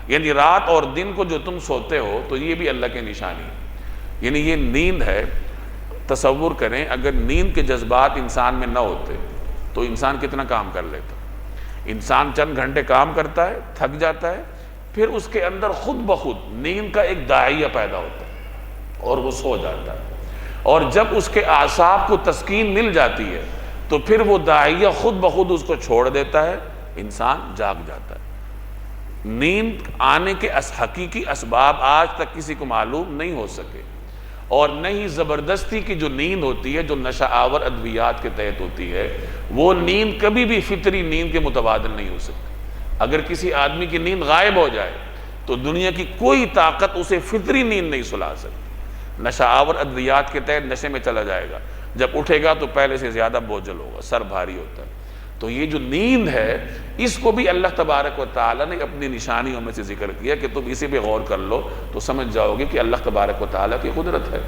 یعنی رات اور دن کو جو تم سوتے ہو تو یہ بھی اللہ کی نشانی ہے. یعنی یہ نیند ہے. تصور کریں اگر نیند کے جذبات انسان میں نہ ہوتے تو انسان کتنا کام کر لیتا. انسان چند گھنٹے کام کرتا ہے، تھک جاتا ہے، پھر اس کے اندر خود بخود نیند کا ایک داعیہ پیدا ہوتا ہے اور وہ سو جاتا ہے. اور جب اس کے اعصاب کو تسکین مل جاتی ہے تو پھر وہ داعیہ خود بخود اس کو چھوڑ دیتا ہے، انسان جاگ جاتا ہے. نیند آنے کے حقیقی اسباب آج تک کسی کو معلوم نہیں ہو سکے، اور نہ ہی زبردستی کی جو نیند ہوتی ہے جو نشہ آور ادویات کے تحت ہوتی ہے، وہ نیند کبھی بھی فطری نیند کے متبادل نہیں ہو سکتی. اگر کسی آدمی کی نیند غائب ہو جائے تو دنیا کی کوئی طاقت اسے فطری نیند نہیں سلا سکتی. نشہ آور ادویات کے تحت نشے میں چلا جائے گا، جب اٹھے گا تو پہلے سے زیادہ بوجھل ہوگا، سر بھاری ہوتا ہے. تو یہ جو نیند ہے اس کو بھی اللہ تبارک و تعالیٰ نے اپنی نشانیوں میں سے ذکر کیا کہ تم اسی پہ غور کر لو تو سمجھ جاؤ گے کہ اللہ تبارک و تعالیٰ کی قدرت ہے.